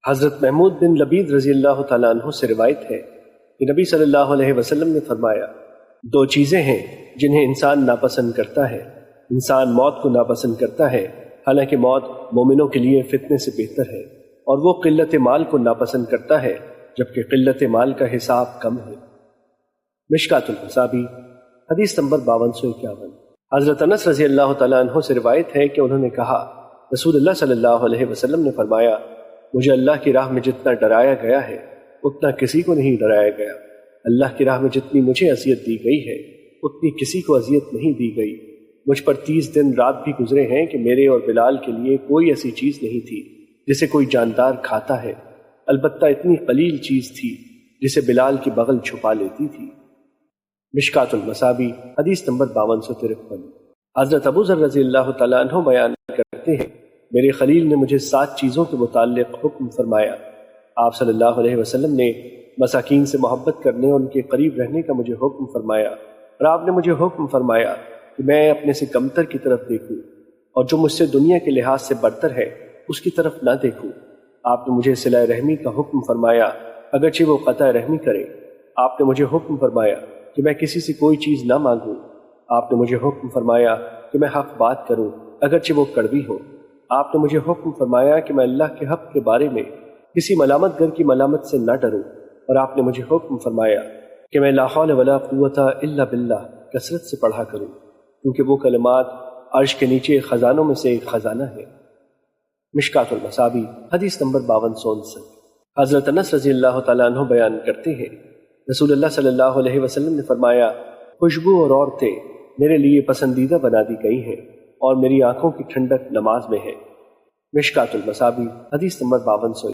حضرت محمود بن لبید رضی اللہ تعالیٰ عنہ سے روایت ہے کہ نبی صلی اللہ علیہ وسلم نے فرمایا، دو چیزیں ہیں جنہیں انسان ناپسند کرتا ہے۔ انسان موت کو ناپسند کرتا ہے، حالانکہ موت مومنوں کے لیے فتنے سے بہتر ہے، اور وہ قلت مال کو ناپسند کرتا ہے جبکہ قلت مال کا حساب کم ہے۔ مشکات المصابیح حدیث نمبر 5251۔ حضرت انس رضی اللہ تعالیٰ عنہ سے روایت ہے کہ انہوں نے کہا، رسول اللہ صلی اللہ علیہ وسلم نے فرمایا، مجھے اللہ کی راہ میں جتنا ڈرایا گیا ہے اتنا کسی کو نہیں ڈرایا گیا۔ اللہ کی راہ میں جتنی مجھے اذیت دی گئی ہے اتنی کسی کو اذیت نہیں دی گئی۔ مجھ پر 30 دن رات بھی گزرے ہیں کہ میرے اور بلال کے لیے کوئی ایسی چیز نہیں تھی جسے کوئی جاندار کھاتا ہے، البتہ اتنی قلیل چیز تھی جسے بلال کی بغل چھپا لیتی تھی۔ مشکات المصابیح حدیث نمبر 5253۔ حضرت ابو ذر رضی اللہ تعالیٰ عنہ بیان کرتے ہیں، میرے خلیل نے مجھے 7 چیزوں کے متعلق حکم فرمایا۔ آپ صلی اللہ علیہ وسلم نے مساکین سے محبت کرنے اور ان کے قریب رہنے کا مجھے حکم فرمایا، اور آپ نے مجھے حکم فرمایا کہ میں اپنے سے کمتر کی طرف دیکھوں، اور جو مجھ سے دنیا کے لحاظ سے برتر ہے اس کی طرف نہ دیکھوں۔ آپ نے مجھے صلہ رحمی کا حکم فرمایا اگرچہ وہ قطع رحمی کرے۔ آپ نے مجھے حکم فرمایا کہ میں کسی سے کوئی چیز نہ مانگوں۔ آپ نے مجھے حکم فرمایا کہ میں حق بات کروں اگرچہ وہ کڑوی ہو۔ آپ نے مجھے حکم فرمایا کہ میں اللہ کے حق کے بارے میں کسی ملامت گر کی ملامت سے نہ ڈروں، اور آپ نے مجھے حکم فرمایا کہ میں لا حول ولا قوت الا باللہ کثرت سے پڑھا کروں، کیونکہ وہ کلمات عرش کے نیچے خزانوں میں سے ایک خزانہ ہے۔ مشکات المصابیح حدیث نمبر 5259۔ حضرت انس رضی اللہ تعالیٰ عنہ بیان کرتے ہیں، رسول اللہ صلی اللہ علیہ وسلم نے فرمایا، خوشبو اور عورتیں میرے لیے پسندیدہ بنا دی گئی ہیں، اور میری آنکھوں کی ٹھنڈک نماز میں ہے۔ مشکات المصابیح حدیث نمبر 5261۔